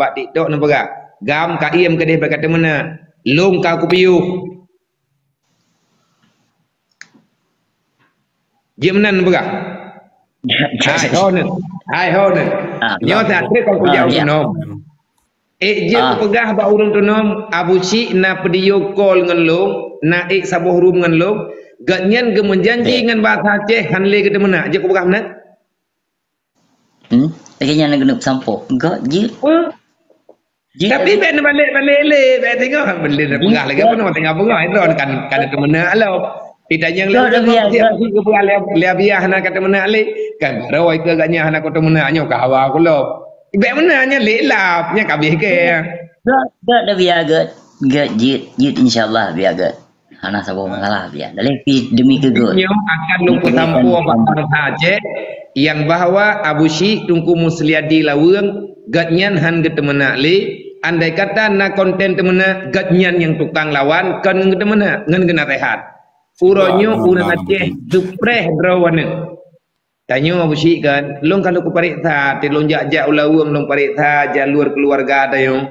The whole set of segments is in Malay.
bak TikTok nampak gak? Gam ka iem ke dia berkata mana? Long ka ku piu. Dia mana nampak gak? Hai hon. Hai hon. Nyo tak trip kau jauh tu nom. Je ku pegah bak urang tu nom Abu Cik na video call ngan long, na sabuh room ngan long, gatnyan ge menjanji ngan bahasa Aceh hanle ke mana? Je ku pegah mana? Kayaknya nak kena sampo. Enggak, je. Tapi ben balik le, ben tengok beli dah pegah lagi apa nak tengok pegah itu kan ke mana alo. Tidak yang lalu ke pegah le biah nak kata mana le. Kan rawai ke agaknya anak kota mana nyo ka hawa ku lo. Ben mana nya le lap nya kabeh ke. Enggak dah biar get jit insyaallah biar get. Hana sabo mengalah biar. Demi ke good. Nyo akan lumpur tampu apa Aceh yang bahwa Abu Syik tungku musliadi laweng gatnyan han getemena le andai kata na konten temena gatnyan yang tukang lawan kan getemena ngan gena rehat uronyo urang Aceh dupreh drawane tanyo Abu Syik kan long kalau ku pariksa te long jak ulaweng long pariksa jalur keluarga ada yo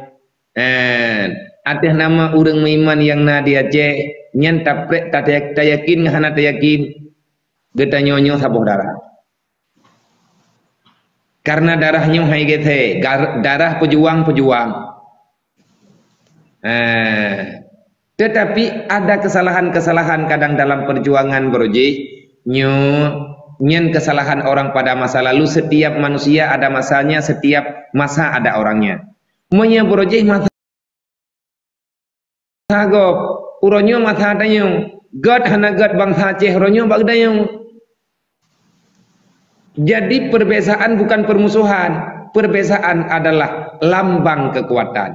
atas nama urang meiman yang na di Aceh nyan taprek ta yakin ngahana ta yakin getanyo sabuh darah. Karena darahnya hai gethe, darah pejuang-pejuang. Tetapi ada kesalahan-kesalahan kadang dalam perjuangan broji, nyen kesalahan orang pada masa lalu. Setiap manusia ada masanya, setiap masa ada orangnya. Monya broji masa gop, uronyo masa adanyong, god hana god bangsa Aceh, uronyo bagdayong. Jadi perbezaan bukan permusuhan, perbezaan adalah lambang kekuatan.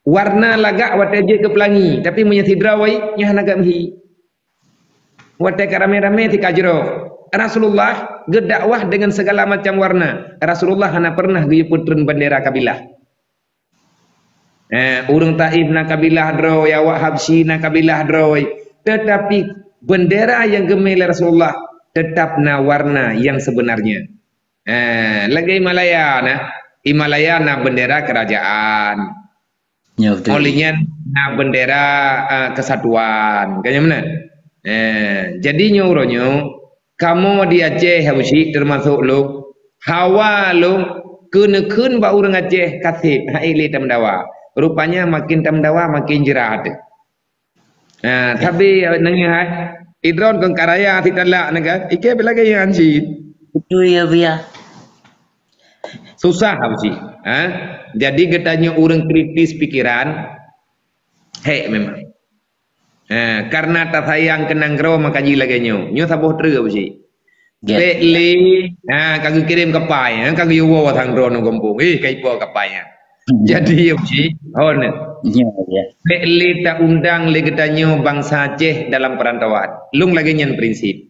Warna lagak wataje ke pelangi, tapi menyatidrawai nya naga mhi. Watai karame-rame ti kajro. Rasulullah gedakwah dengan segala macam warna. Rasulullah hana pernah ge putreun bendera kabilah. Urang Taif na kabilah droy, awak Habsyi na kabilah droy. Tetapi bendera yang gemel Rasulullah tetap na warna yang sebenarnya. Lagi Himalaya na bendera kerajaan. Olinya na bendera kesatuan. Kayaknya mana? Jadi nyuruhnya kamu di Aceh Habsyi termasuk lu hawa lu kun ba urang Aceh kasih haile tamdawa. Rupanya makin tamdawa makin jerat. Tapi nanya Idron kong karaya tidaklah naga ike belagi yang anjir itu ya biar susah Habsyi. Jadi getanya orang kritis pikiran memang karena tak sayang kenang gro maka lagi nyo sabuh terus Habsyi beli kagak kirim kapai kagak yuwa thang ro no gompong kaipo kapainya. Jadi Habsyi Beli tak undang le getanyo bangsa Aceh dalam perantauan. Lung lagi nyen prinsip.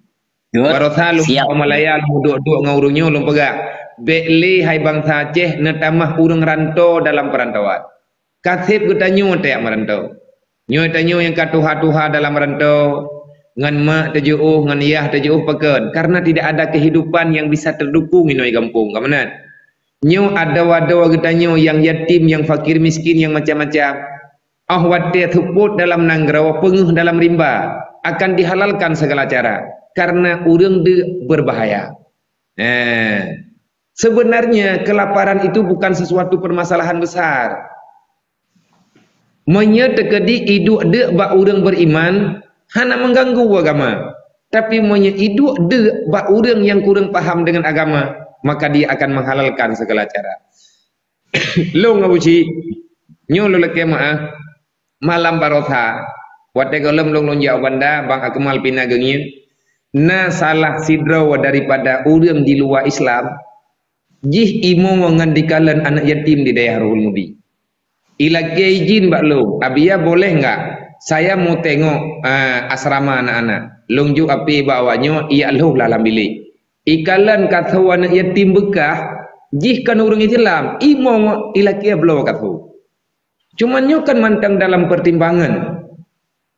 Barosa lung Malaya lung duk ngaurunyo lung pegak. Beli hai bangsa Aceh netamah urang rantau dalam perantauan. Kasip getanyo tak merantau. Nyo tanyo yang katuha-tuha dalam rantau. Ngan mak tejuh ngan iyah tejuh peken. Karena tidak ada kehidupan yang bisa terdukung inoi kampung. Kamenan? Nyo ada wadawa getanyo yang yatim, yang fakir miskin, yang macam-macam. Wate thuput dalam nanggrawa penguh dalam rimba akan dihalalkan segala cara karena urang berbahaya. Sebenarnya kelaparan itu bukan sesuatu permasalahan besar. Menyetekedi iduk de ba urang beriman hana mengganggu agama. Tapi iduk de ba urang yang kurang paham dengan agama maka dia akan menghalalkan segala cara. Lo ngabuci nyolo leke malam barotha wate golem long jauh banda bang Akmal pinagengin na salah sidro daripada urang di luar Islam jih imo mengandikalan anak yatim di daerah Ruhul Mudi ila izin mbak lo abia boleh enggak saya mau tengok asrama anak-anak longju api bawanyo iya lo dalam bilik ikalan kata anak yatim bekah jih kan urang Islam imo ila kia belo kata cuman nyo kan mantang dalam pertimbangan.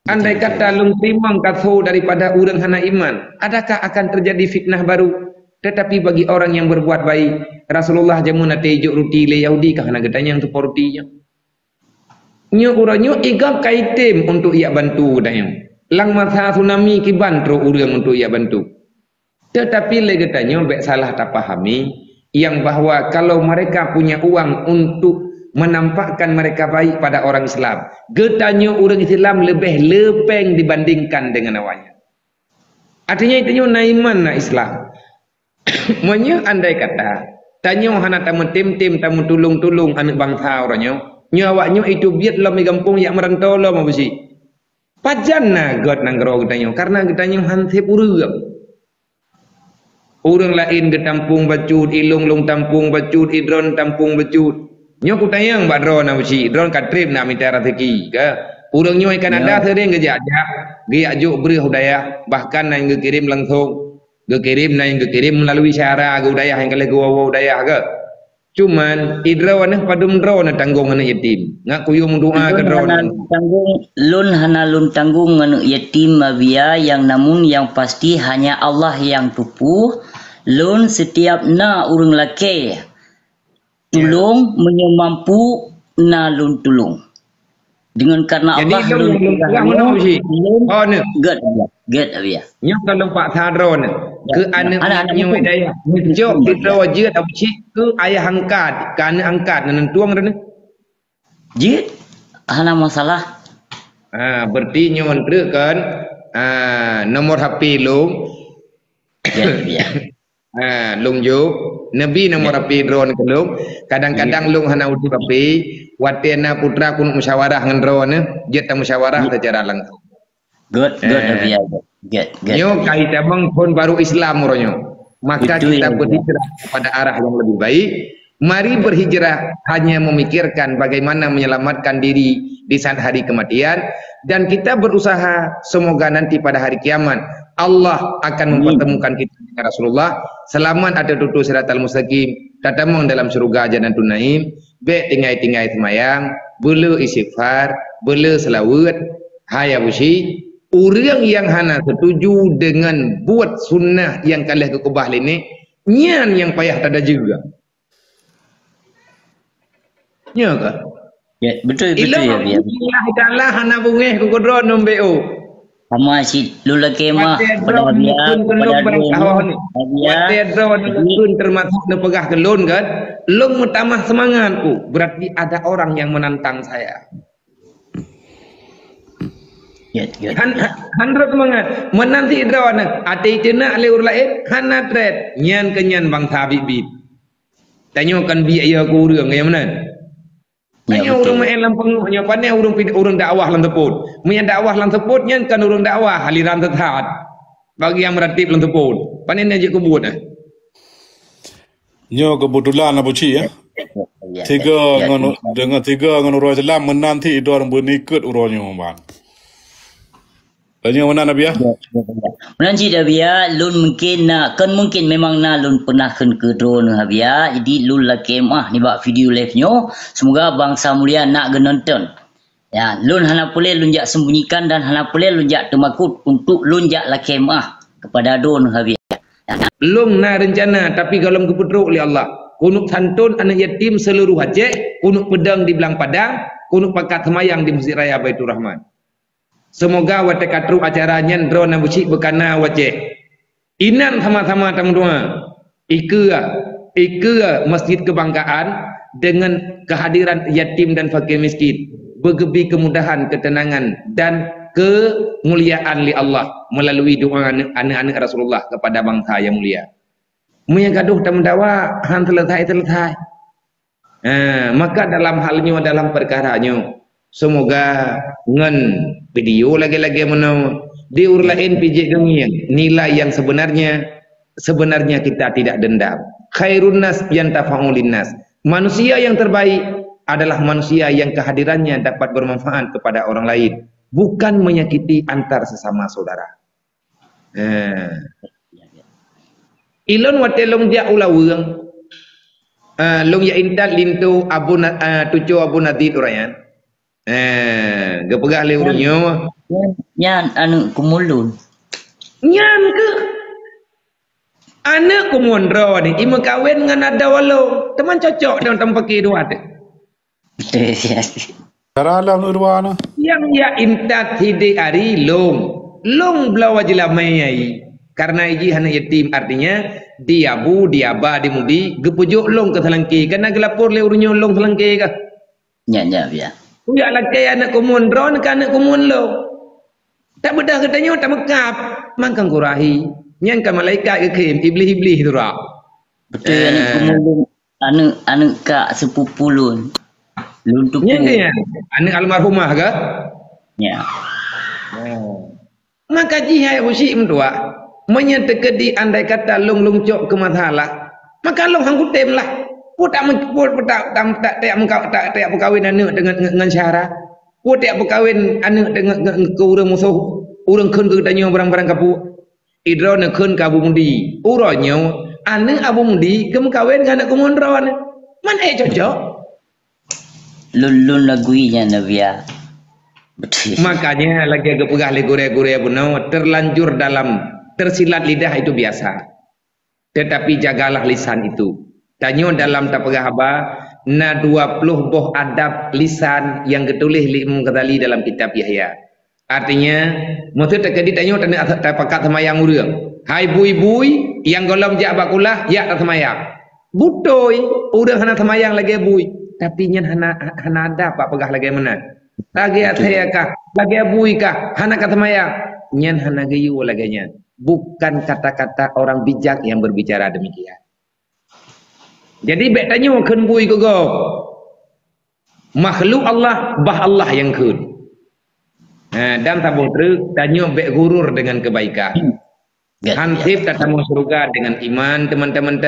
Andai kata lung timang katho daripada urang hana iman, adakah akan terjadi fitnah baru? Tetapi bagi orang yang berbuat baik, Rasulullah jamu nate ijuk roti le Yahudi kah nak getanya untuk roti je. Nyo uranyo igap kaitim untuk ia bantu dayang. Lang masa tsunami ki bantro urang untuk ia bantu. Tetapi le getanya bek salah tak pahami yang bahwa kalau mereka punya uang untuk menampakkan mereka baik pada orang Islam, getanya orang Islam lebih lepeng dibandingkan dengan awalnya. Artinya itu naiman na Islam. Monya andai kata tanyo hana tamu tim-tim tamu tulung-tulung anak bangsa orangnya nyawaknya itu biat lo megampung yak merantau lo mau besi pajan na god nanggro getanyo karena getanyo hansip urang lain getampung bacut ilung lung tampung bacut idron tampung bacut nyo kutayang badro na besi drone katrip na minta rezeki ke urang nyo ikan ada sering gejajak ge ajuk beri hudayah bahkan na yang kirim langsung gekirim na yang gekirim melalui syara budaya yang kali gua budaya ke cuman idraw nah padum draw na tanggung anak yatim ngak kuyung doa ke draw tanggung lun hana lun tanggung anak yatim mabia yang namun yang pasti hanya Allah yang tupu lun setiap na urang laki tulung menyemampu na lun tulung dengan karena jadi Allah lun get abia nya kalau Pak Sadron ke anak-anaknya hidayah menjok hidro je tak cik ke ayah angkat ke anak angkat nan tuang dah je hana masalah berarti nyon kan nomor HP long long jo nabi nomor HP drone ke long kadang-kadang long hana uti HP watena putra kun musyawarah ngan drone je ta musyawarah secara langsung good abia get nyo kaitan bang pun baru Islam oronyo maka itu kita berhijrah pada arah yang lebih baik. Mari berhijrah hanya memikirkan bagaimana menyelamatkan diri di saat hari kematian dan kita berusaha semoga nanti pada hari kiamat Allah akan mempertemukan kita dengan Rasulullah selamat ada tutu siratal mustaqim tatamong dalam surga jannatul naim be tingai-tingai semayang belu istighfar belu selawat haya busi orang yang hana setuju dengan buat sunnah yang kalah kekubah ini nyan yang payah tada juga nya ka ya betul ya biar Allah hana bungeh ku kodro nombeo sama si lulake mah pada dia termasuk nepegah kelun kan long mutamah semangatku berarti ada orang yang menantang saya. Handrot semangat menanti idrawana ati cina le urlaid hana tret nyan kenyan bangsa bibit tanyokan biaya ku urang yang mana tanyo urang main lampung nya pane urang dakwah lan teput mun dakwah lan teput nyan kan urang dakwah aliran tethat bagi yang meratib lan teput pane aja kebut nyo kebetulan apa ci ya tiga dengan tiga ngono ro Islam menanti idor bernikut uronyo bang. Tanya mana Nabi ya? Menanti Nabi ya, lun mungkin kan mungkin memang lun pernah ke drone Nabi ya. Jadi lun laki ni buat video live nyo. Semoga bangsa mulia nak genonton. Ya, lun hana boleh lun jak sembunyikan dan hana boleh lun jak temakut untuk lun jak laki kepada drone Nabi ya. Lun na rencana tapi kalau keputruk oleh Allah. Kunuk santun anak yatim seluruh Aceh, kunuk pedang di belang padang, kunuk pakat semayang di Masjid Raya Baitur Rahman. Semoga wate katru acaranya drone na bucik bekana wace. Inan sama-sama teman-teman. Ike masjid kebanggaan dengan kehadiran yatim dan fakir miskin. Bergebi kemudahan, ketenangan dan kemuliaan li Allah melalui doa anak-anak Rasulullah kepada bangsa yang mulia. Munya gaduh tamu dawa han selesai. Maka dalam halnya dalam perkaranya semoga ngan video lagi-lagi menang di urlain pijik gengiang nilai yang sebenarnya kita tidak dendam. Khairun nas yantafa'ulin nas. Manusia yang terbaik adalah manusia yang kehadirannya dapat bermanfaat kepada orang lain, bukan menyakiti antar sesama saudara. Ilon watelong dia ulaweng long ya intat lintu tucu abu nadid urayan. Gepegah le urunyo. Nyan anu kumulun. Nyan ke? Anak kumondro ni ima kawin dengan ada walong. Teman cocok dengan tempat kedua tu. Cara alam urwana. Yang ya imtat hidi ari long. Long belawa jelamai ai. Karena iji hana yatim artinya dia bu, dia ba, dia mudi gepujuk long ke selangki. Kena gelapur le urunyo long selangki ke. Ya. Ya laki anak kumondro ke anak kumondlo. Tak bedah katanya tak mekap. Mangkang kurahi. Yang ke malaikat ke kim iblis-iblis tu rak. Betul anak kumulun. Anak kak sepupu lun. Lun tu Yang dia anak almarhumah ke? Ya. Maka jihai usik mentua. Menyetekedi andai kata long cok ke masalah. Maka long hang kutem lah. Put tak berkahwin anak dengan syara. Put tak berkahwin anak dengan ke urang musuh. Urang kun ke tanya barang-barang kapu. Idro nak kun ke Abu Mundi. Uronyo anak Abu Mundi ke kawin dengan anak kumondron. Mana cocok? Lun laguinya Nabia. Betul. Makanya lagi agak pegah le gure-gure punau terlanjur dalam tersilat lidah itu biasa. Tetapi jagalah lisan itu. Tanyo dalam tak pegah apa na 20 boh adab lisan yang ketulis li Imam Ghazali dalam kitab Yahya. Artinya, maksud tak kedi tanyo tak pakat semayang urang. Hai bui-bui yang golom jak bakulah ya tak semayang. Butoi urang hana semayang lagi bui. Tapi nyen hana ada pak pegah lagi mana. Lagi athaya kah, lagi bui kah, hana kat semayang. Nyen hana gayu lagi nyen. Bukan kata-kata orang bijak yang berbicara demikian. Jadi bek tanyo keun bui ke go. Makhluk Allah bah Allah yang keun. Dan tabung terus tanyo bek gurur dengan kebaikan. Hansip tak tamu surga dengan iman teman-teman.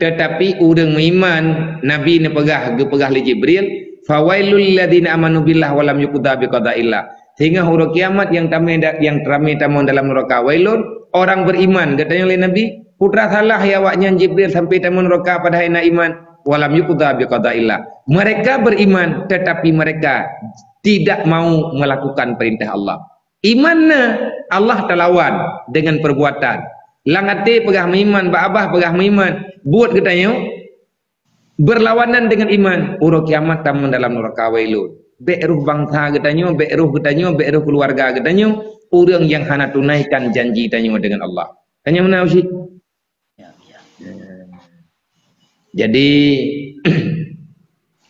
Tetapi udang iman Nabi ni pegah li Jibril. Fawailul ladzina amanu billah walam yuqda biqadaillah. Sehingga huruf kiamat yang ramai tamu dalam neraka wailun orang beriman katanya oleh Nabi. Putra salah ya waknya Jibril sampai tamu neraka pada hari iman walam yuqda biqadaillah. Mereka beriman tetapi mereka tidak mau melakukan perintah Allah. Imanna Allah terlawan dengan perbuatan. Langate pegah iman, babah pegah iman. Buat katanya berlawanan dengan iman. Urut kiamat tamu dalam neraka wailun. Bek ruh bangsa katanya, bek ruh keluarga katanya. Orang yang hana tunaikan janji tanya dengan Allah. Tanya mana usi? Jadi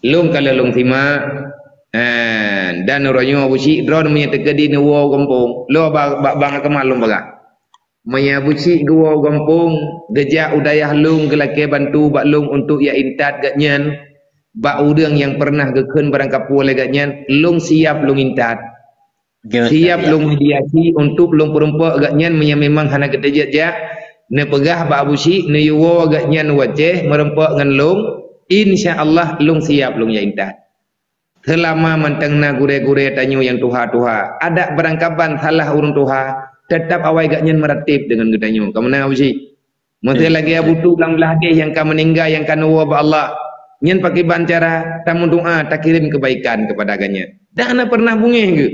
lung kalau lung simak dan orangnya buci drone punya tekedi ni wo kampung lo bang kemalum baga maya buci gua kampung gejak udayah lung kelake bantu bak lung untuk ya intat gatnyan bak udang yang pernah gekeun barang kapu oleh gatnyan lung siap lung intat siap lung mediasi untuk lung perempuan gatnyan maya memang hana gedejak ja ne pegah bak buci ne yo gatnyan wajeh merempak ngan lung insyaallah lung siap lung ya intat. Selama mentengna gure-gure tanyo yang tuha-tuha. Ada berangkapan salah urun tuha. Tetap awai gaknyan meratib dengan gedanyo. Kamu nak usi? Mesti lagi abu tu lang belahdi yang kamu meninggal yang kanu wa Allah. Nyen pakai bancara tamu doa tak kirim kebaikan kepada agaknya. Dah ana pernah bungih ke?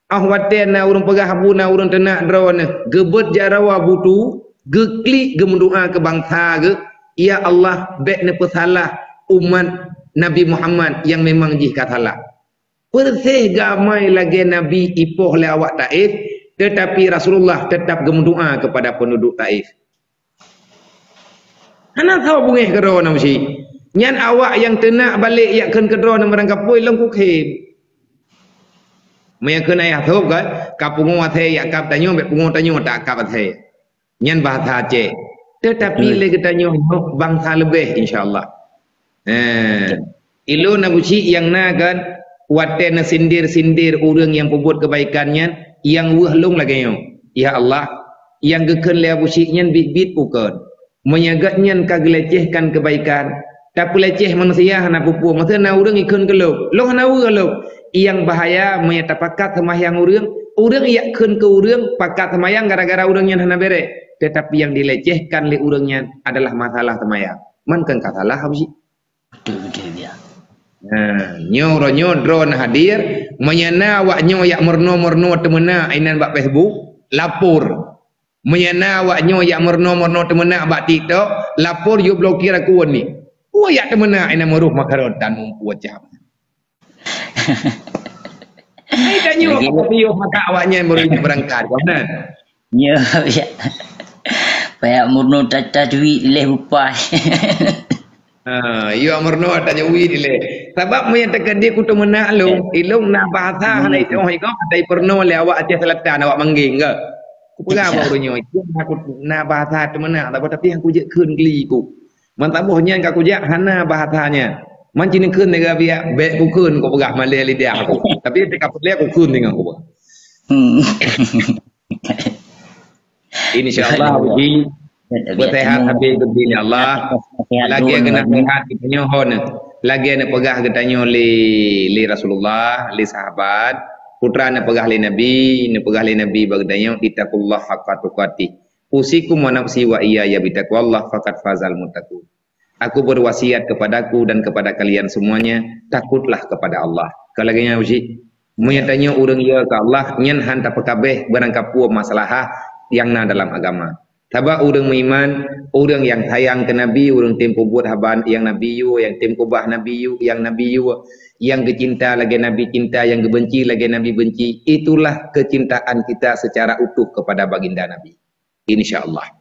Ahwaten na urun pegah abu na urun tenak drawana. Gebet jarawa butu, geklik gemendoa ke bangsa ke. Ya Allah, bek ne pesalah umat Nabi Muhammad yang memang jika salah. Persih gamai lagi Nabi ipoh le awak Taif, tetapi Rasulullah tetap gemendoa kepada penduduk Taif. Hana tahu bungih kero na mesti. Nyan awak yang tenak balik yak keun kedro na merangkapoi lengkuk he. Maya keun ayah thop ka kapungu athe yak kap tanyo bet pungu tanyo tak kap athe. Nyan bahasa Aceh. Tetapi le ketanyo bangsa lebih insyaallah. Ilu nabuci yang nagan waten sindir-sindir orang yang pembuat kebaikannya yang wahlung lagi yo. Ya Allah, yang gekeun le abuci-nyan bit-bit bukan. Menyagatnyan kagelecehkan kebaikan. Tapi leceh manusia hana pupu. Maksudnya urang ikeun geluk. Loh hana geluk. Yang bahaya menyatapakat semayang urang. Urang ia keun ke urang pakat semayang gara-gara urangnya hana bere. Tetapi yang dilecehkan le urangnya adalah masalah semayang. Man kan katalah abuci. Betul dia. Nyo drone hadir menyana awaknyo yak merno temena ainan bak Facebook lapor Menyana awaknya yang merno temenak bak TikTok, lapor you blokir aku ni. Wa ya temenak ina meruh makarotan mumpu jam. Ai tanya apa yo maka awaknya baru berangkat kau benar. Ya, ya. Paya murno tata duit leh upai. Yo amarno tanya wi dile. Sebab mo yang tekadi ku temenak lu, ilung na bahasa hanai tong iko dai perno le awak Aceh Selatan awak mangging ke. Ku pegang barunya itu aku na bahasa temenak tapi yang ku je keun geli ku. Man tabuhnya ka ku je hana bahasanya. Man cini keun nega biak bek ku keun ku pegang male lidah aku. Tapi dekat pelek ku keun dengan ku. Insyaallah uji bersehat habis begini Allah lagi kena sehat kita nyohon lagi nak pegah kita nyoh li Rasulullah li sahabat putra nak pegah li Nabi nak pegah li Nabi bagdanya ittaqullah haqqa tuqatih usikum wa nafsi wa iyaya bitaqwallah faqad fazal muttaqun. Aku berwasiat kepadaku dan kepada kalian semuanya, takutlah kepada Allah. Kalau lagi uji menyatanya urang ya ke Allah nyen hanta pekabeh barang kapua masalah yang na dalam agama. Sabab orang beriman, orang yang sayang ke Nabi, orang tempo buat haban yang Nabi yu, yang tempo bah Nabi yu, yang Nabi yu, yang kecinta lagi Nabi cinta, yang kebenci lagi Nabi benci. Itulah kecintaan kita secara utuh kepada baginda Nabi. InsyaAllah.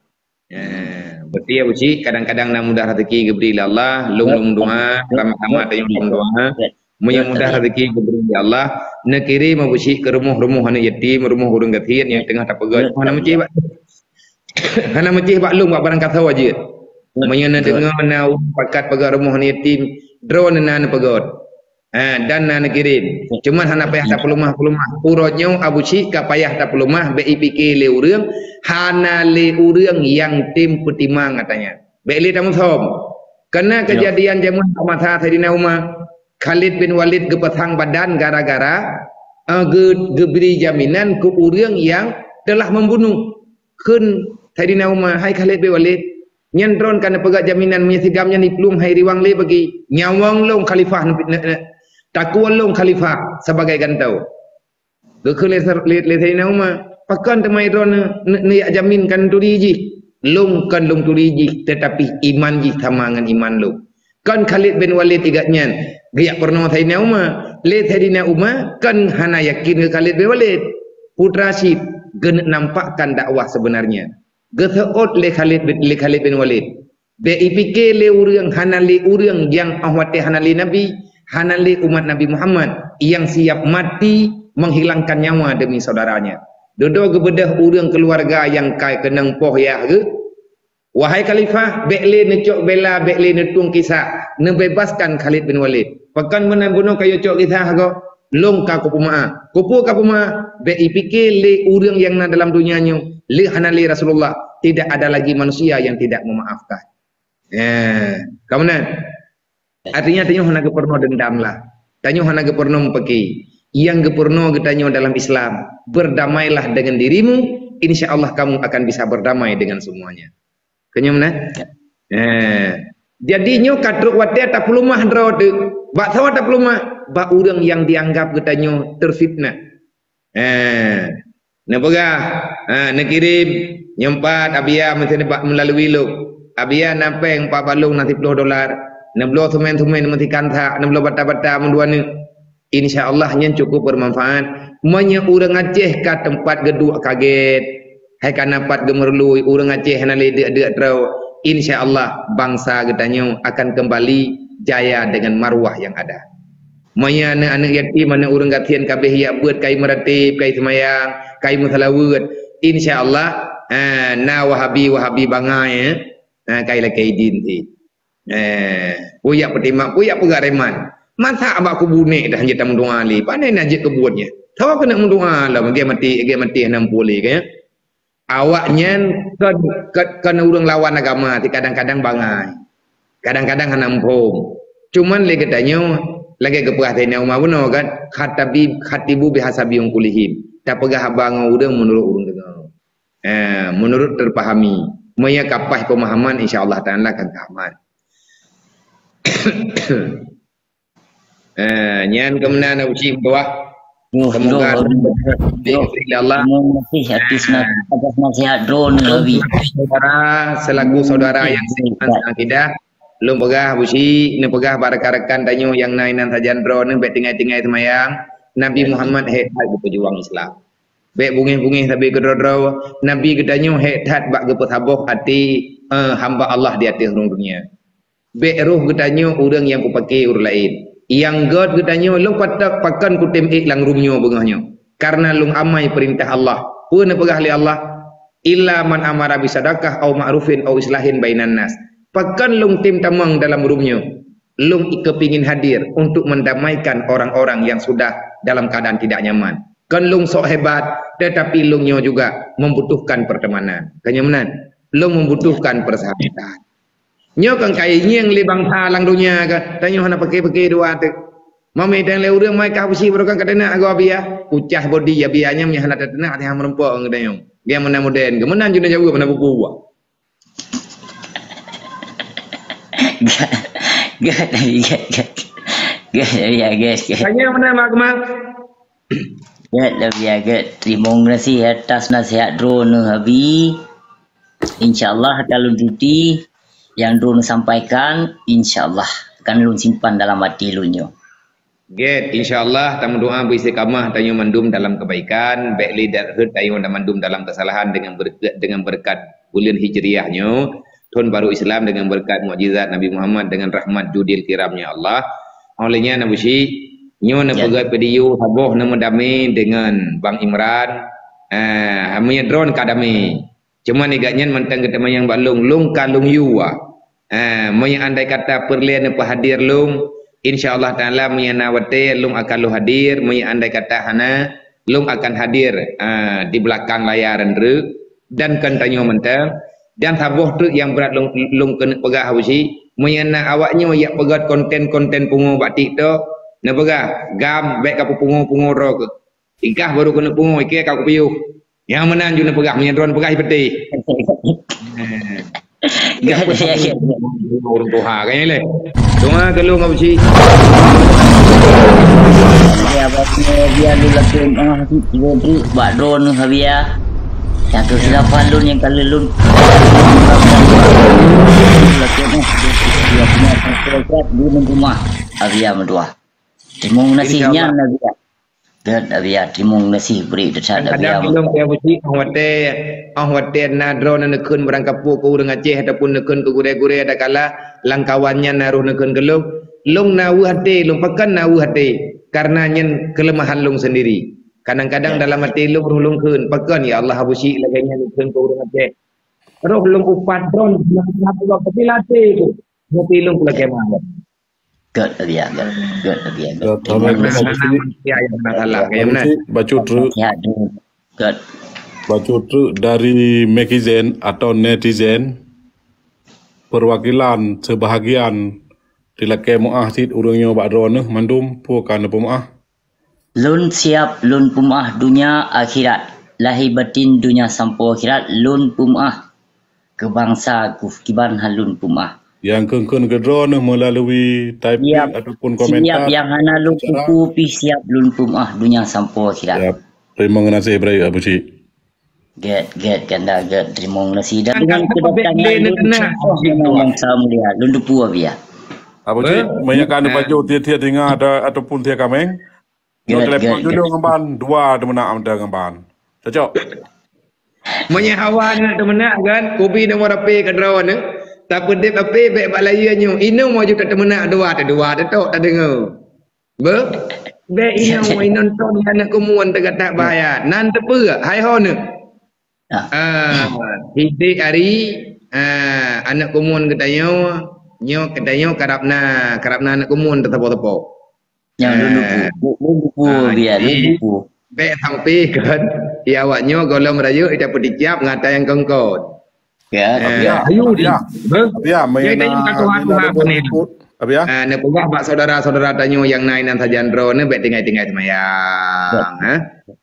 Berarti ya uci, kadang-kadang nak mudah rezeki geberi Allah, lung doa, sama-sama ada yang lung doa. Yang mudah rezeki geberi Allah, nak kirim uci ke rumah-rumah anak yatim, rumah orang gatiin yang tengah tak pegat. Mana uci pak? Hana masjid pak lum barang kata wajib. Menyana dengar na pakat pagar rumah ni yatim drone nan pagot. Dan nan kirim. Cuma hana payah tak pelumah. Urutnya Abu Syik ka payah tak pelumah BIPK le urang hana le urang yang tim petimang katanya. Beli tamu som. Karena kejadian zaman masa Saidina Umar Khalid bin Walid gepasang badan gara-gara geberi jaminan ke urang yang telah membunuh kun Saidina Umar, hai Khalid bin Walid, nyentron kana pegak jaminan menyegamnya ni pelung hai riwang le bagi nyawang long khalifah takuan long khalifah sebagai gantau. Gekele le Saidina Umar, pakan temai ron ni jaminkan turiji, long kan long turiji tetapi iman ji sama dengan iman long. Kan Khalid bin Walid igaknya, dia pernah Saidina Umar, le Saidina Umar kan hana yakin ke Khalid bin Walid, putra Syed gen nampakkan dakwah sebenarnya. Geseot le Khalid bin Walid. BIPK le urang hanali urang yang ahwate hanali Nabi, hanali umat Nabi Muhammad yang siap mati menghilangkan nyawa demi saudaranya. Dodo gebedah urang keluarga yang kai kenang poh ya ke. Wahai khalifah, bekle necok bela bekle netung kisah, nebebaskan Khalid bin Walid. Pakan menan bunuh kayo cok kisah ko. Long ka ku puma kupu ka puma BIPK le urang yang na dalam dunianya le hanali Rasulullah tidak ada lagi manusia yang tidak memaafkan. Kamunan artinya tanyo hana geperno dendam lah, tanyo hana geperno mempeki yang geperno getanyo dalam Islam berdamailah dengan dirimu, insyaallah kamu akan bisa berdamai dengan semuanya. Kenyo mana? Jadinya katruk wate tak pelumah dro de bak sawa tak pelumah bak urang yang dianggap getanyo terfitnah. Nak pegah, nak kirim nyempat abia mesti melalui lu. Abia nampeng 4 balung nanti $10. Nak belo semen-semen mesti kanta, nak belo bata-bata mendua ni. Insyaallah nyen cukup bermanfaat. Manya urang Aceh ka tempat geduk kaget. Hai kan dapat gemerlui urang Aceh hana le deuk trau. Insyaallah bangsa getanyo akan kembali jaya dengan marwah yang ada. Maya anak-anak yatim mana urang gatian kabeh ya buat kai meratib, kai semayang, kai musalawat. Insyaallah na wahabi bangai kai la kai din ti. Puyak petimak, puyak pegareman. Masa abak ku bunek dah hanya tamu doa li. Pandai najik kebuatnya. Tahu kena mendoa lah dia mati 60 kan. Awaknya kan urang lawan agama ti kadang-kadang bangai. Kadang-kadang hanampung. Cuman le katanya lagi keperah Saidina Umar benar kan khatibu bihasabi kulihim tak pegah abang urang menurut urang dengar menurut terpahami maya kapah pemahaman insyaallah taala akan tahaman. Nyan kemenan uci bawah Semoga diberi Allah atas nasihat drone Habib. Saudara selaku saudara yang seiman akidah, lu pegah busi, ne pegah barakan tanyo yang nainan sajan drone bet tinggai-tinggai semayang. Nabi Muhammad hebat berjuang Islam. Bet bungih-bungih tapi kedro-dro Nabi kedanyo hebat bak gepesaboh hati hamba Allah di atas dunia. Bet ruh kedanyo orang yang kupake urang lain. Yang God kedanyo lu patak pakan kutem lang rumnyo bengahnya. Karena lung amai perintah Allah. Pun pegah li Allah illa man amara bisadakah au ma'rufin au islahin bainan nas. Pakan lung tim tamang dalam rumnyo. Lung kepingin hadir untuk mendamaikan orang-orang yang sudah dalam keadaan tidak nyaman. Kan lung sok hebat, tetapi lungnya juga membutuhkan pertemanan, kenyamanan. Lung membutuhkan persahabatan. Nyo kan kayaknya yang libang halang dunia kan. Tanya hana pakai dua tu. Mami dan le urang mai ka besi berokan kadena agak biya. Ucah body ya bianya nya hana tetena ati ham rempok ngedayong. Dia mana moden, kemenan juna jauh mana buku buah. Guys. Tanya mana mak mak. Lebih agak terima kasih atas nasihat drone Habib. InsyaAllah kalau duty yang drone sampaikan, InsyaAllah akan lun simpan dalam hati lunyo. Get, InsyaAllah tamu doa beristiqamah tanyo mandum dalam kebaikan, baik lidat hut tanyo mandum dalam kesalahan dengan berkat bulan hijriahnya, tahun baru Islam dengan berkat mukjizat Nabi Muhammad dengan rahmat judil kiramnya Allah. Olehnya Nabi Syih nyo na pegat video haboh nama damai dengan Bang Imran hamnya drone kadami cuma negaknya mentang ketemu yang balung lung kalung yuwa moy andai kata perlian apa hadir lung insyaallah taala meyana wate lung akan lu hadir moy andai kata hana lung akan hadir di belakang layar rendru dan kan tanyo mentang dan haboh tu yang berat lung kena pegah habusi meyana awaknya ya pegat konten-konten pungo batik tu na pegah gam baik ka pungo ro ke ikah baru kena pungo ikah ka piu yang menan ju na pegah menyedron pegah peti ya orang tuha kan le cuma kalau ngau si ya baknya dia lu lakuin itu bak drone habia yang kesilapan lun yang kali lun lakuin dia punya proses di rumah habia medua timung nasinya Nabi. Dan Nabi timung nasi beri dekat Nabi. Kadang belum dia mesti wate na drone nekun berangkapu ku urang Aceh ataupun nekun ku gure-gure ada kala langkawannya naruh nekun gelung lung nawu hati lung pakan nawu hati karena nyen kelemahan lung sendiri. Kadang-kadang dalam hati lung rulung keun pakan ya Allah habusi laganya nekun ku urang Aceh. Roh lung upat drone nak peti latih tu. Mati lung pula kemah. Good dia. Baca truk dari netizen atau netizen perwakilan sebahagian dilakai muah sid urangnya bak drone mandum pukan pemaah. Lun siap lun pemaah dunia akhirat. Lahir batin dunia sampai akhirat lun pemaah. Kebangsa kiban halun pemaah. Yang kengkun ke drone melalui typing ataupun komentar. Siap yang hana lu kuku pi siap lun pumah dunia sampo akhirat. Siap. Terima kasih Ibrahim Abu Syih. Get kanda get terima kasih dan dengan kedatangan lun samulia lun dupu abia. Abu Syih menyakan baju dia dengar ada ataupun dia kameng. Yo telefon dulu ngamban dua demena amda ngamban. Cocok. Menyahawan demena kan kopi nomor ape kadrawan tak pedip apa baik balayanya ino mau juga temenak dua tu tak dengar ber baik ino nonton anak kemuan tak bahaya nan tepe hai hone hidik hari anak kemuan katanya nyo katanya karapna anak kemuan tepo yang lupu biar lupu baik sampai kan ya awaknya golong rayu ida pedicap ngata yang kengkot. Ya, ne pegah bak saudara-saudara tanyo yang nainan sajandro ne baik tinggai-tinggai semayang.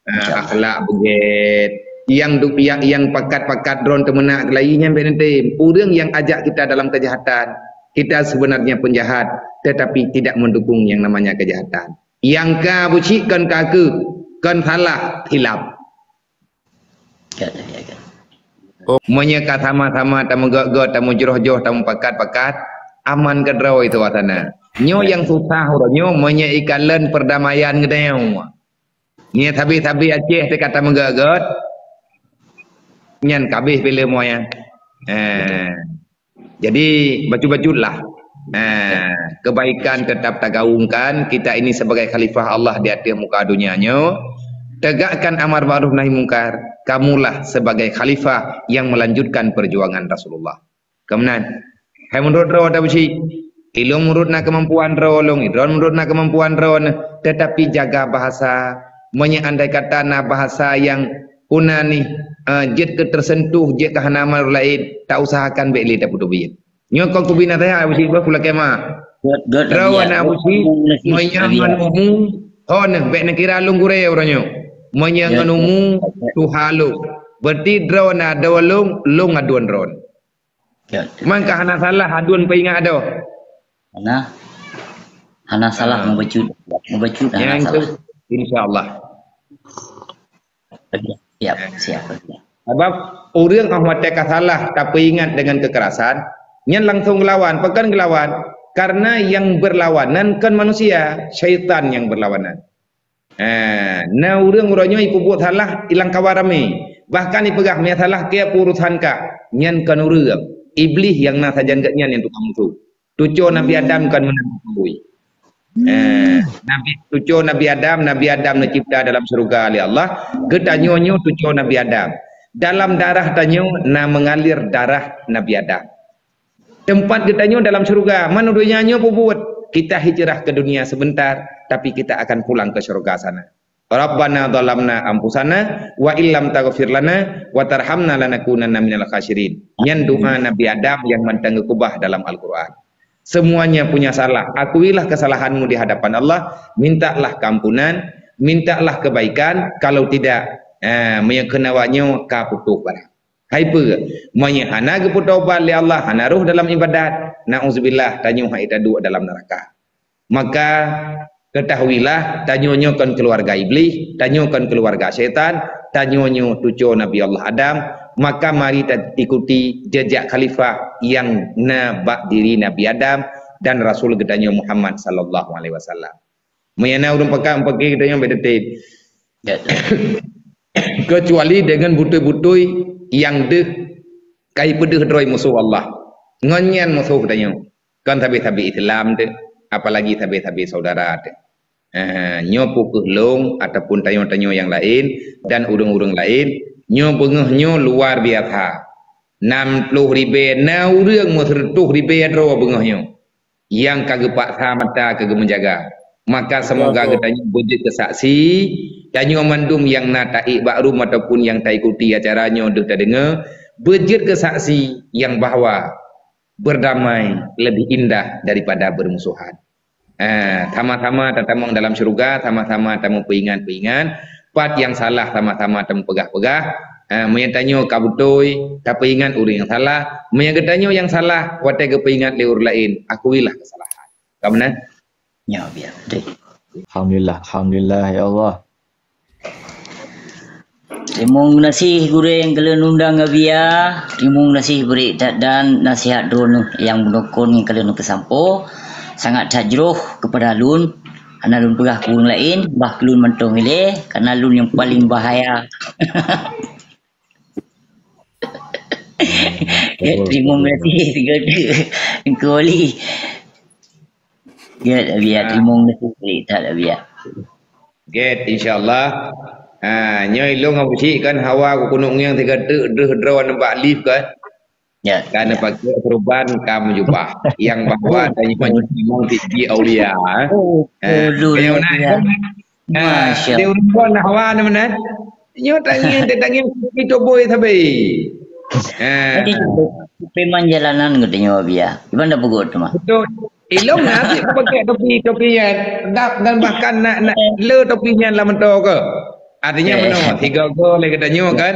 Akhlak beget. Yang pakat-pakat drone temenak lainnya benente. Urang yang ajak kita dalam kejahatan. Kita sebenarnya penjahat tetapi tidak mendukung yang namanya kejahatan. Yang ka bucikan kaku kan salah hilap. Ya, ya, ya. Menyeka sama-sama tamu gak tamu joh-joh tamu pakat-pakat aman ke draw itu watana. Nyo yang susah nyo menyeikan perdamaian gedeo. Nya tabi-tabi Aceh te kata menggagot. Nyan kabeh pilih moya. Jadi baju-baju lah. Kebaikan tetap tagaungkan. Kita ini sebagai khalifah Allah di atas muka dunianya. Tegakkan amar ma'ruf nahi mungkar. Kamulah sebagai khalifah yang melanjutkan perjuangan Rasulullah. Kemudian, hai menurut rawa tabuci. Ilung menurutna kemampuan rawa, idron menurutna kemampuan rawa. Tetapi jaga bahasa. Andai kata na bahasa yang kuna ni jet ke tersentuh jet ke hanamal lain tak usahakan beli tak putu nyo kau kubina tanya abusi ba kula kema rawana abusi moyangan umu hon be nak kira lung gure oranyo moyangan umu tu halu berarti rawana dawalung lung aduan ron mangka hana salah aduan peingat ado hana salah membacut hana salah insyaallah. Siap. Sebab orang ahmad teka salah tapi ingat dengan kekerasan, nyan langsung ngelawan, pekan ngelawan. Karena yang berlawanan kan manusia, syaitan yang berlawanan. Nah orang-orangnya ipu buat salah ilang kawarame. Bahkan ipegah mia salah ke urusan ka, nyan kan orang. Iblis yang na sajan kat nyan yang tukang tu. Tujuh Nabi Adam kan menangkui. Nabi Adam nak cipta dalam surga oleh Allah. Gedanyonyo tujuh Nabi Adam. Dalam darah tanyo na mengalir darah Nabi Adam. Tempat gedanyo dalam surga. Mana dunianya buat? Kita hijrah ke dunia sebentar, tapi kita akan pulang ke surga sana. Rabbana dhalamna anfusana wa illam taghfir lana wa tarhamna lanakunanna minal khasirin. Nyan doa Nabi Adam yang mantang kubah dalam Al-Qur'an. Semuanya punya salah. Akuilah kesalahanmu di hadapan Allah. Mintalah keampunan. Mintalah kebaikan. Kalau tidak, meyakenawannya kaputuh barang. Hai pe, menyahana keputuh balik Allah. Hana ruh dalam ibadat. Na'udzubillah, tanyo haidadu dalam neraka. Maka ketahuilah, tanyonyo kan keluarga iblis, tanyo kan keluarga syaitan, tanyonyo tujuh Nabi Allah Adam. Maka mari kita ikuti jejak khalifah yang nabak diri Nabi Adam dan Rasul gedanya Muhammad sallallahu alaihi wasallam. Meyana urung pakai gedanya bedetit. Kecuali dengan butui-butui yang kai pedih droi musuh Allah. Ngonyan musuh gedanya. Kan tabi-tabi Islam tu, apalagi tabi-tabi saudara tu. Nyopu kehlong ataupun tanyo-tanyo yang lain dan urung-urung lain. Nyo bengahnya luar biasa. 60,000 na urang mo 100,000 adro bengahnya. Yang kagak paksa mata kagak menjaga. Maka semoga kita bujut kesaksi dan nyo mandum yang na taik bakrum ataupun yang tak ikuti acaranya dah dengar bujut kesaksi yang bahwa berdamai lebih indah daripada bermusuhan. Sama-sama tatamang dalam syurga, sama-sama tamu peingan-peingan. Part yang salah sama-sama temu pegah-pegah. Menyatanyo kabutoi, tapi ingat orang yang salah. Menyatanyo yang salah, watai kepingat liur lain. Akuilah kesalahan. Kamu Ya, biar. Alhamdulillah, ya Allah. Terima kasih guru yang kalian undang Abia. Terima kasih beri dan nasihat drone yang menukun yang kalian kesampo. Sangat tajruh kepada Lun. Karena lun pegah kurang lain, bah lun mentong ile, karena lun yang paling bahaya. Terima kasih kembali. Get biar terima kasih tak biar. Get insyaallah. Nyoi long abusi kan hawa ku kunung yang tiga draw nampak lift kan. Ya, karena pakai perubahan kamu juga yang bahwa tanya memang tinggi aulia. Yang mana? Dia urang hawa mana? Nyo tangin itu boy tapi. Jadi peman jalanan katanya Abia. Gimana begut mah? Betul. Ilong nanti pakai topinya dan bahkan nak le topinya lah mentok ke. Artinya menok 3 gol katanya kan.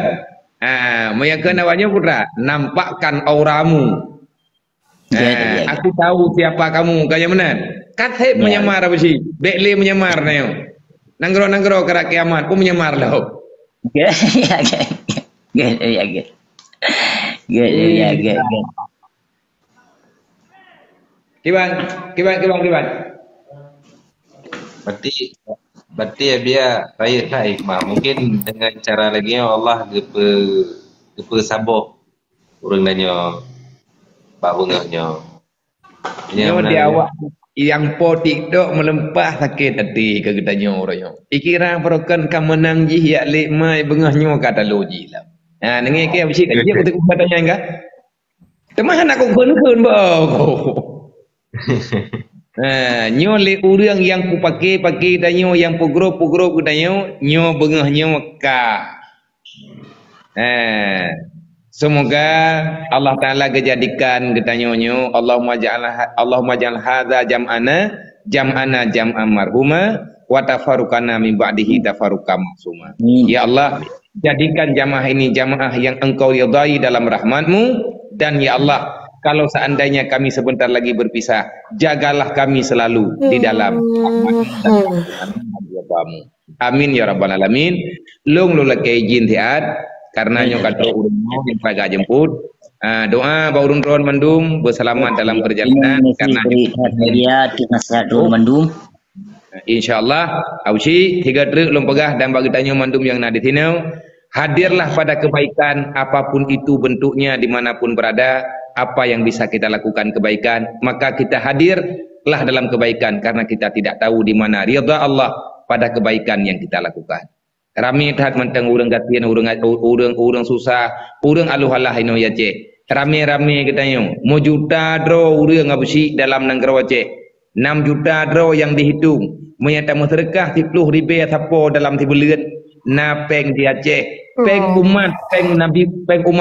Meyakan awaknya putra, nampakkan auramu. Aku tahu siapa kamu, kaya mana? Kathep menyamar apa sih? Bekle menyamar nayo. Nanggro kerak kiamat pun menyamar lah. Good. Yeah, good. Good. Yeah, good. Good. Yeah, good. Good. Kiban. Berarti ya biar raya lah hikmah. Mungkin dengan cara lagi Allah gepe sabar urang danyo bangahnya. Nyo dia awak yang po TikTok melempah sakit hati ke getanyo orangnya. Ikira perokan kamanang ji yak lek mai bengahnya kata loji lah. Ha nengi ke apa sih dia untuk katanya enggak? Temahan aku kun bau. Nyo le urang yang ku pakai danyo yang pogro danyo nyo bengahnya Mekah. Semoga Allah Taala kejadikan ketanyonyo Allahumma ja'al hadza jam'ana jam'an marhuma wa tafarruqana min ba'dihi tafarruqan maksuma. Ya Allah, jadikan jamaah ini jamaah yang Engkau ridai dalam rahmat-Mu, dan ya Allah, kalau seandainya kami sebentar lagi berpisah, jagalah kami selalu di dalam rahmat-Mu. Amin ya rabbal alamin. Long lulake izin tiat karena nyo kata urang yang agak jemput. Doa ba urang ron mandum berselamat dalam perjalanan karena dia nasihat ron mandum. Insyaallah ausi 3 truk lom pegah dan bagi tanyo mandum yang na di tinau, hadirlah pada kebaikan apapun itu bentuknya dimanapun berada. Apa yang bisa kita lakukan kebaikan, maka kita hadirlah dalam kebaikan karena kita tidak tahu di mana ridha Allah pada kebaikan yang kita lakukan. Rami tat menteng urang gatian urang susah, urang aluhalah ino ya cek. Rame katanya, mo juta draw urang abusi dalam negara cek. 6 juta draw yang dihitung. Menyata masyarakat 10 ribu sapo dalam 3 bulan. Na peng dia cek. Peng umat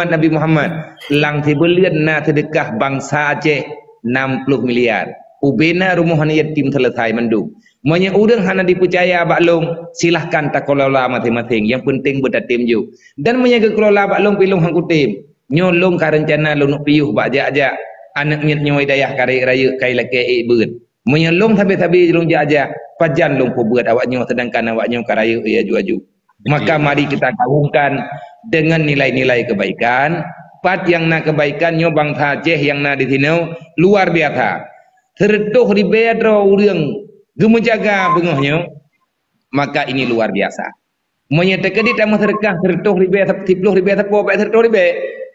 Nabi Muhammad. Lang 3 bulan na sedekah bangsa cek 60 miliar. Ubena rumuhan yatim selesai mendung. Manya urang hana dipercaya baklong, silahkan tak kelola masing-masing. Yang penting berdatim ju. Dan menyaga kelola baklong pilung hang kutim. Nyolong ka rencana lu nak piyuh bak aja. Anak nyet nyoy dayah kari raya kai lake beut. Menyelong sabi-sabi long aja. Pajan long pebuat awaknya sedangkan awaknya karaya ya aju-aju. Maka mari kita gabungkan dengan nilai-nilai kebaikan. Pat yang na kebaikan nyo bangsa Aceh yang na di sini luar biasa. Tertuh ribedro urang gemenjaga bengahnya, maka ini luar biasa. Menyatakan di tamu sedekah tertuh ribe 10 ribe apa baik tertuh ribe.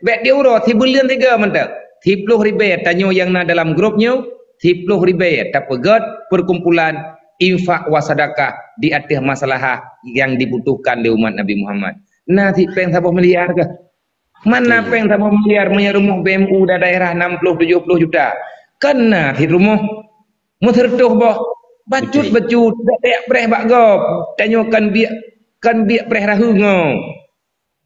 Baik dia urut 1 bulan 3 mantap. 10 ribe tanyo yang na dalam grupnya 10 ribe tak pegat perkumpulan infak wasadakah di atas masalah yang dibutuhkan di umat Nabi Muhammad. Nah peng 10 miliar ke? Mana peng 10 miliar punya rumah BMU dah daerah 60 70 juta. Kena di rumah mu tertuh boh. Bacut tak preh bak gop tanyo kan biak preh rahu ngong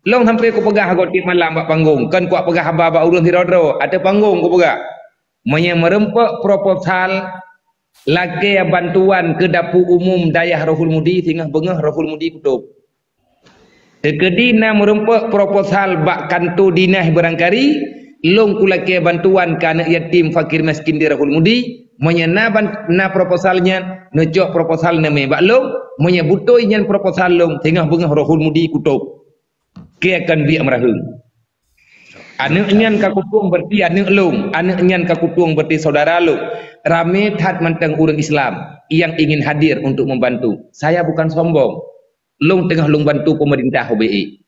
long sampai ku pegah got di malam bak panggung kan ku pegah haba bak urun hirodro ada panggung ku pegah merempek proposal lagi bantuan ke dapur umum dayah Rohul Mudi tingah bengah Rohul Mudi kutub kedina merempek proposal bak kantor dinah berangkari long ku lagi bantuan ke anak yatim fakir miskin di Rohul Mudi menyenaban na proposalnya nejok proposal neme baklong menyebutoi nyen proposal long tengah bengah Rohul Mudi kutub ke akan biak merahung anak nyen ka kutung berarti anak long anak nyen ka kutung berarti saudara long rame tat manteng urang Islam yang ingin hadir untuk membantu. Saya bukan sombong, long tengah long bantu pemerintah OBE.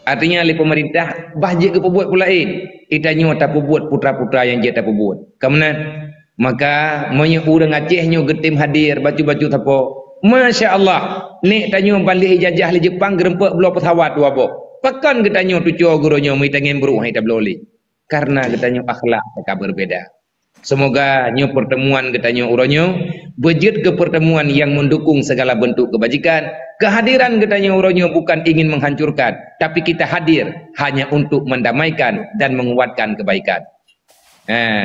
Artinya oleh pemerintah bahjik ke pebuat pulain itanyo tak pebuat putra-putra yang dia tak pebuat kemudian. Maka menye urang Aceh nyo getim hadir baju-baju tapo. Masya-Allah. Nek tanyo balik ijazah di Jepang gerempek belau pesawat dua bo. Pakan getanyo tujuh guronyo mai tangen beru hai tak boleh. Karena getanyo akhlak tak berbeda. Semoga nyo pertemuan getanyo uronyo bejut ke pertemuan yang mendukung segala bentuk kebajikan. Kehadiran getanyo uronyo bukan ingin menghancurkan, tapi kita hadir hanya untuk mendamaikan dan menguatkan kebaikan.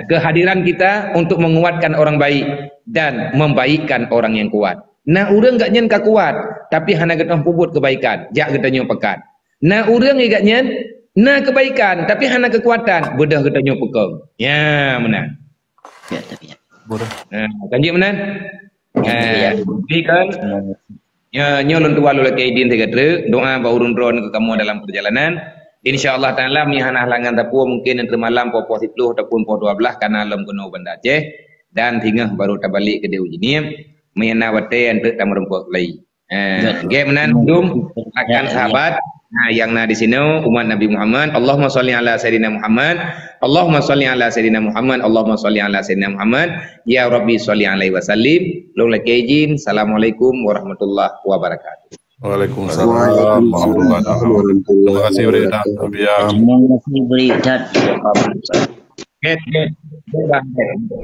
Kehadiran kita untuk menguatkan orang baik dan membaikkan orang yang kuat. Nah urang gak nyen ka kuat tapi hana getah pubut kebaikan jak getanyo pekat. Nah urang gak nyen na kebaikan tapi hana kekuatan bedah getanyo pekong. Ya menang. Ya tapi ya. Bodoh. Kanji menang. Buktikan Nyolon tua lula kaidin tiga truk doa ba urun drone ke kamu dalam perjalanan. InsyaAllah ta'ala mihana halangan tapu mungkin entre malam po 10 ataupun po 12 karena alam kuno banda Aceh dan hingga baru tabalik ke Dewi Jinim mihana wate untuk tamerempok lagi. Game menan dum akan sahabat yang di sini umat Nabi Muhammad. Allahumma sholli ala sayyidina Muhammad. Allahumma sholli ala sayyidina Muhammad. Allahumma sholli ala sayyidina Muhammad. Ya Rabbi sholli alaihi wasallim. Long lagi izin. Assalamualaikum warahmatullahi wabarakatuh. Waalaikumsalam warahmatullahi wabarakatuh. Terima kasih Ustaz. Terima kasih Ustaz.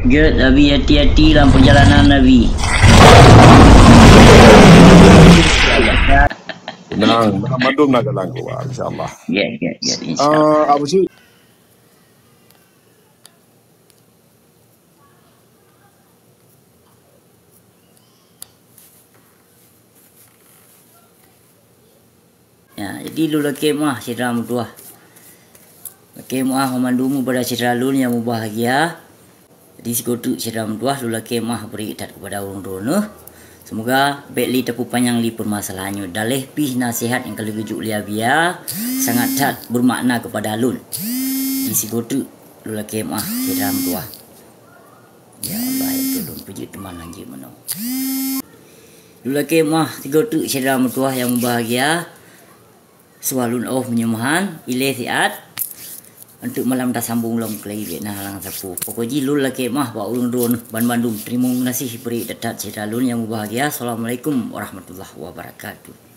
Good, Nabi hati-hati dalam perjalanan Nabi. Nang madum nak langku insyaallah. Ya, insyaallah. Abu Syed. Ya, jadi lu kemah siram tuah. Kemah memandumu pada siralun yang bahagia. Jadi sekutu siram tuah lu kemah beri ikat kepada orang dono. Semoga baik li tepu panjang li permasalahannya. Dalih pih nasihat yang kalau gejuk lia biar sangat tat bermakna kepada lun. Di sekutu lu kemah siram tuah. Ya Allah itu dong puji teman lagi mana. Lu kemah sekutu siram tuah yang bahagia. Sualun menyemahan ilai siat untuk malam dah sambung long kelai Vietnam halang sapu. Pokoknya lul lagi mah ba ulun drone ban Bandung. Terima kasih beri detat cerita lun yang bahagia. Assalamualaikum warahmatullahi wabarakatuh.